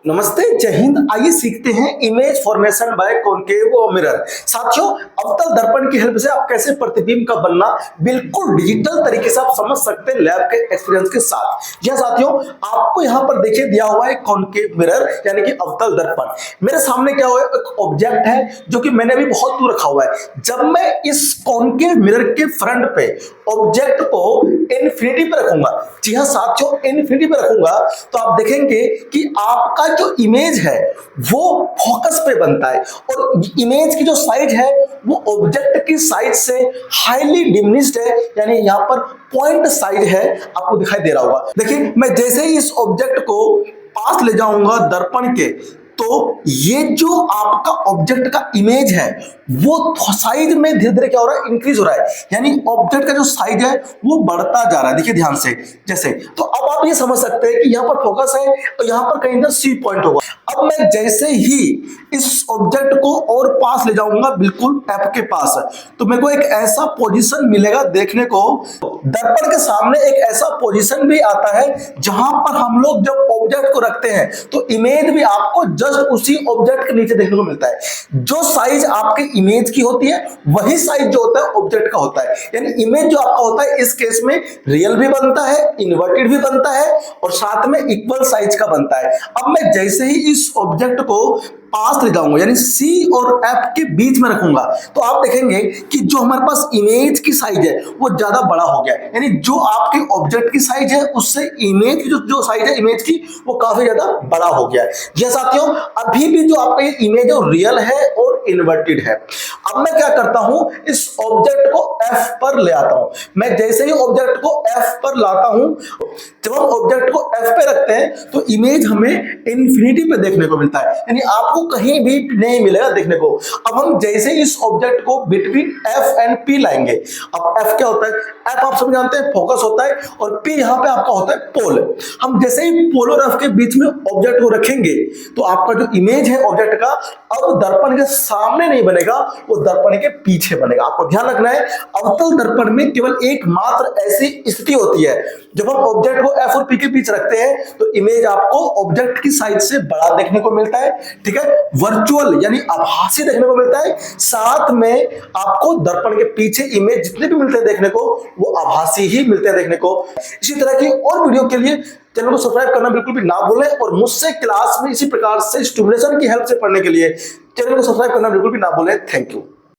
नमस्ते, जय हिंद। आइए सीखते हैं image formation by concave mirror. साथियों, अवतल दर्पण की हेल्प से आप कैसे प्रतिबिंब का बनना बिल्कुल डिजिटल तरीके से आप समझ सकते हैं लैब के एक्सपीरियंस के साथ। जी साथियों, आपको यहाँ पर देखिए दिया हुआ है कॉनकेव मिरर यानी कि अवतल दर्पण। मेरे सामने क्या हुआ है, एक ऑब्जेक्ट है जो कि मैंने अभी बहुत दूर रखा हुआ है। जब मैं इस कॉनकेव मिरर के फ्रंट पे ऑब्जेक्ट को इन्फिनिटी पे रखूंगा, जी हाँ साथियों, इन्फिनिटी पे रखूंगा, तो आप देखेंगे कि आपका जो इमेज है वो फोकस पे बनता है और इमेज की जो साइज है वो ऑब्जेक्ट की साइज से हाईली डिमिनिश्ड है, यानी यहां पर पॉइंट साइज है, आपको दिखाई दे रहा होगा। देखिए, मैं जैसे ही इस ऑब्जेक्ट को पास ले जाऊंगा दर्पण के, तो ये जो आपका ऑब्जेक्ट का इमेज है वो साइज में धीरे धीरे क्या हो रहा है, इंक्रीज हो रहा है, यानी ऑब्जेक्ट का जो साइज है वो बढ़ता जा रहा है। देखिए ध्यान से, जैसे तो अब आप ये समझ सकते हैं कि यहां पर फोकस है और यहां पर कहीं ना सी पॉइंट होगा। अब मैं जैसे ही इस ऑब्जेक्ट को और पास ले जाऊंगा, बिल्कुल टैप के पास, तो मेरे को एक ऐसा पोजीशन मिलेगा देखने को। दर्पण के सामने एक ऐसा पोजीशन भी आता है जहां पर हम लोग जब ऑब्जेक्ट को रखते हैं तो इमेज भी आपको जस्ट उसी ऑब्जेक्ट के नीचे देखने को मिलता है। जो साइज आपके इमेज की होती है वही साइज जो होता है ऑब्जेक्ट का होता है, यानी इमेज जो आपका होता है इस केस में रियल भी बनता है, इन्वर्टेड भी बनता है और साथ में इक्वल साइज का बनता है। अब मैं जैसे ही इस ऑब्जेक्ट को पास ले जाऊंगा, यानी सी और एफ के बीच में रखूंगा, तो आप देखेंगे कि जो हमारे पास इमेज की साइज है वो ज्यादा बड़ा हो गया, यानी जो आपके ऑब्जेक्ट की साइज है उससे इमेज की जो साइज है इमेज की वो काफी ज्यादा बड़ा हो गया है। जी साथियों, अभी भी जो आपका ये इमेज है रियल है और इन्वर्टेड है। अब मैं क्या करता हूं, इस ऑब्जेक्ट को एफ पर ले आता हूं। मैं जैसे ही ऑब्जेक्ट को एफ पर लाता हूं, जब हम ऑब्जेक्ट को एफ पे रखते हैं तो इमेज हमें इन्फिनिटी पे देखने को मिलता है, यानी आपको कहीं भी नहीं मिलेगा देखने को। अब हम जैसे इस ऑब्जेक्ट को बिटवीन एफ एंड पी लाएंगे, अब एफ क्या होता है, एफ आप सब जानते हैं फोकस होता है और पी यहां पे आपका होता है पोल। हम जैसे ही पोल और एफ के बीच में ऑब्जेक्ट को रखेंगे तो आपका जो इमेज है ऑब्जेक्ट का अब दर्पण के सामने नहीं बनेगा, वो दर्पण के पीछे बनेगा। आपको ध्यान रखना है, अवतल दर्पण में केवल एकमात्र ऐसी स्थिति होती है जब हम ऑब्जेक्ट को एफ और पी के बीच रखते हैं तो इमेज आपको ऑब्जेक्ट की साइज से बड़ा देखने को मिलता है, ठीक है, वर्चुअल यानी आभासी देखने को मिलता है। साथ में आपको दर्पण के पीछे इमेज जितने भी मिलते हैं देखने को वो आभासी ही मिलते हैं देखने को। इसी तरह की और वीडियो के लिए चैनल को सब्सक्राइब करना बिल्कुल भी ना भूलें और मुझसे क्लास में इसी प्रकार से स्टिमुलेशन की हेल्प से पढ़ने के लिए चैनल को सब्सक्राइब करना बिल्कुल भी ना भूलें। Thank you.